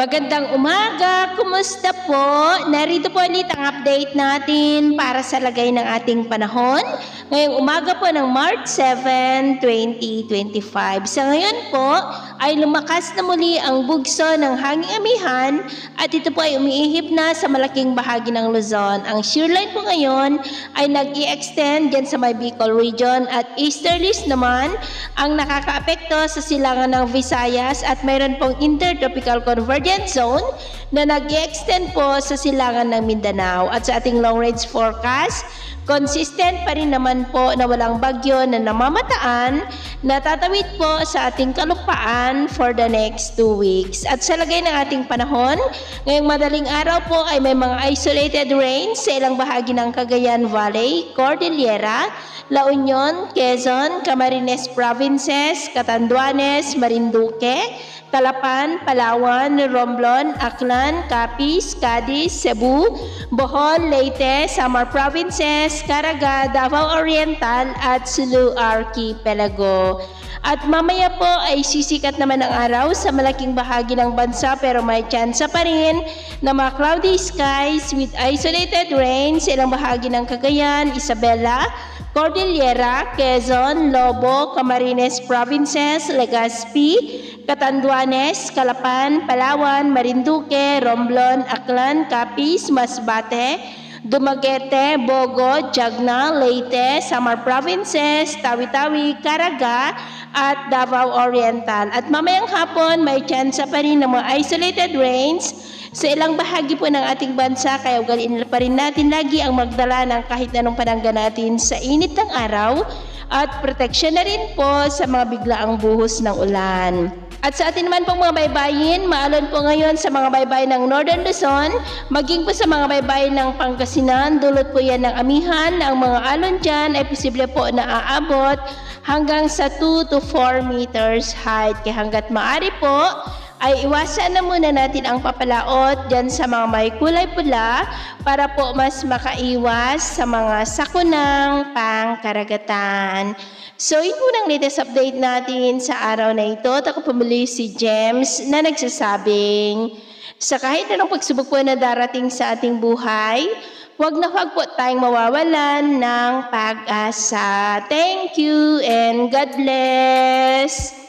Magandang umaga! Kumusta po? Narito po ulit ang update natin para sa lagay ng ating panahon. Ngayong umaga po ng March 7, 2025. Sa ngayon po ay lumakas na muli ang bugso ng hanging amihan at ito po ay umiihip na sa malaking bahagi ng Luzon. Ang shear line po ngayon ay nag-i-extend dyan sa may Bicol region at easterlies naman ang nakakaapekto sa silangan ng Visayas at mayroon pong intertropical convergence zone na nag-extend po sa silangan ng Mindanao. At sa ating long range forecast, consistent pa rin naman po na walang bagyo na namamataan na tatawid po sa ating kalupaan for the next 2 weeks. At sa lagay ng ating panahon, ngayong madaling araw po ay may mga isolated rains sa ilang bahagi ng Cagayan Valley, Cordillera, La Union, Quezon, Camarines Provinces, Catanduanes, Marinduque, Calapan, Palawan, Romblon, Aklan, Capiz, Cadiz, Cebu, Bohol, Leyte, Samar Provinces, Caraga, Davao Oriental at Sulu Archipelago. At mamaya po ay sisikat naman ang araw sa malaking bahagi ng bansa pero may tsansa pa rin na mga cloudy skies with isolated rain sa ilang bahagi ng Cagayan, Isabela, Cordillera, Quezon, Lobo, Camarines Provinces, Legazpi, Catanduanes, Calapan, Palawan, Marinduque, Romblon, Aklan, Capiz, Masbate, Dumaguete, Bogo, Jagna, Leyte, Samar Provinces, Tawi-Tawi, Caraga, at Davao Oriental. At mamayang hapon, may tsansa pa rin ng mga isolated rains sa ilang bahagi po ng ating bansa, kaya ugaliin pa rin natin lagi ang magdala ng kahit anong panangga natin sa init ng araw at proteksyon na rin po sa mga biglaang buhos ng ulan. At sa atin naman pong mga baybayin, maalon po ngayon sa mga baybayin ng Northern Luzon, maging po sa mga baybayin ng Pangasinan, dulot po yan ng amihan. Ang mga alon dyan ay posible po na aabot hanggang sa 2 to 4 meters height. Kaya hanggat maaari po, ay iwasan na muna natin ang papalaot dyan sa mga may kulay pula para po mas makaiwas sa mga sakunang pangkaragatan. So, ito ang latest update natin sa araw na ito. Ako pumuli si James na nagsasabing, sa kahit anong pagsubok po na darating sa ating buhay, huwag na huwag po tayong mawawalan ng pag-asa. Thank you and God bless!